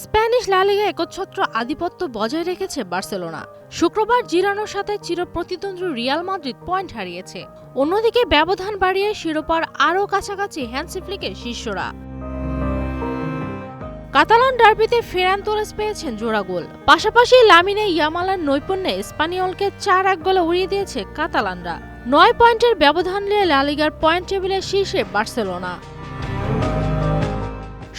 Spanish লা লিগায় একচ্ছত্র আধিপত্য বজায় রেখেছে বার্সেলোনা। শুক্রবার জিরোনার সাথে চিরপ্রতিদ্বন্দ্বী রিয়াল মাদ্রিদ পয়েন্ট হারিয়েছে। অন্যদিকে ব্যবধান বাড়িয়ে শিরোপার আরও কাছাকাছি হ্যান্সি ফ্লিকের শিষ্যরা। কাতালান ডার্বিতে ফেরান তোরেস পেয়েছেন জোড়া গোল। পাশাপাশি লামিনে ইয়ামালের নৈপুণ্যে স্পানিয়লকে 4-1 গোলে উড়িয়ে দিয়েছে কাতালানরা। 9 পয়েন্টের ব্যবধান নিয়ে লা লিগার পয়েন্ট টেবিলের শীর্ষে বার্সেলোনা।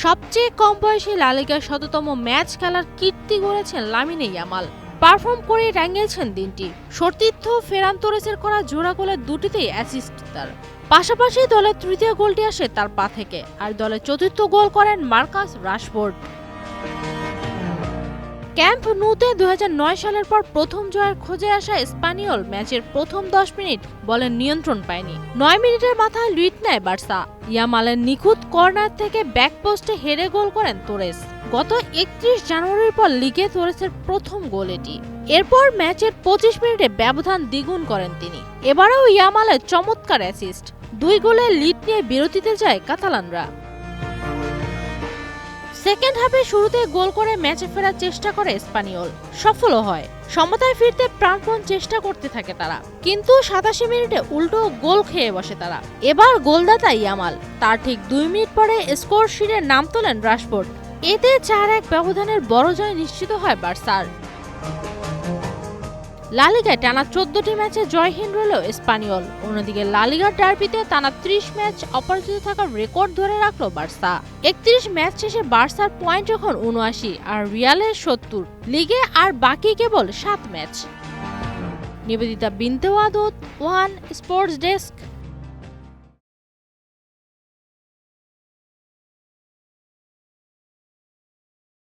সবচেয়ে কম বয়সী লা লিগার শততম ম্যাচ খেলার কীর্তি গড়েছেন লামিনে ইয়ামাল। পারফর্ম করে রাঙিয়েছেন দিনটি। সতীর্থ ফেরান তোরেসের করা জোড়া গোলের দুটিতেই অ্যাসিস্ট তার। পাশাপাশি দলের তৃতীয় গোলটি আসে তার পা থেকে, আর দলের চতুর্থ গোল করেন মার্কাস রাশফোর্ড। ক্যাম্প নুতে 2009 সালের পর প্রথম জয়ের খোঁজে আসা স্পানিয়ল ম্যাচের প্রথম 10 মিনিট বলের নিয়ন্ত্রণ পায়নি। 9 মিনিটের মাথায় লিড নেয় বার্সা। ইয়ামালের নিখুঁত কর্নার থেকে ব্যাকপোস্টে হেরে গোল করেন তোরেস। গত 31 জানুয়ারির পর লিগে তোরেসের প্রথম গোল এটি। এরপর ম্যাচের 25 মিনিটে ব্যবধান দ্বিগুণ করেন তিনি। এবারেও ইয়ামালের চমৎকার অ্যাসিস্ট। 2 গোলের লিড নিয়ে বিরতিতে যায় কাতালানরা। সেকেন্ড হাফে শুরুতে গোল করে ম্যাচে ফেরার চেষ্টা করে স্পানিয়ল, সফলও হয়। সমতায় ফিরতে প্রাণপণ চেষ্টা করতে থাকে তারা, কিন্তু 87 মিনিটে উল্টো গোল খেয়ে বসে তারা। এবার গোলদাতা ইয়ামাল, তার ঠিক 2 মিনিট পরে স্কোর শিটে নাম তোলেন রাশফোর্ড। এতে 4-1 ব্যবধানের বড় জয় নিশ্চিত হয় বার্সার। লা লিগায় টানা 14টি ম্যাচে জয়হীন রইল স্পানিয়ল। অন্যদিকে লা লিগার ডার্বিতে টানা 30 ম্যাচ অপরাজিত থাকার রেকর্ড ধরে রাখল বার্সা। 31 ম্যাচ শেষে বার্সার পয়েন্ট এখন 79 আর রিয়ালের 70। লিগে আর বাকি কেবল 7 ম্যাচ। নিবেদিতা বিনতে ওয়াদুদ, ওয়ান স্পোর্টস ডেস্ক।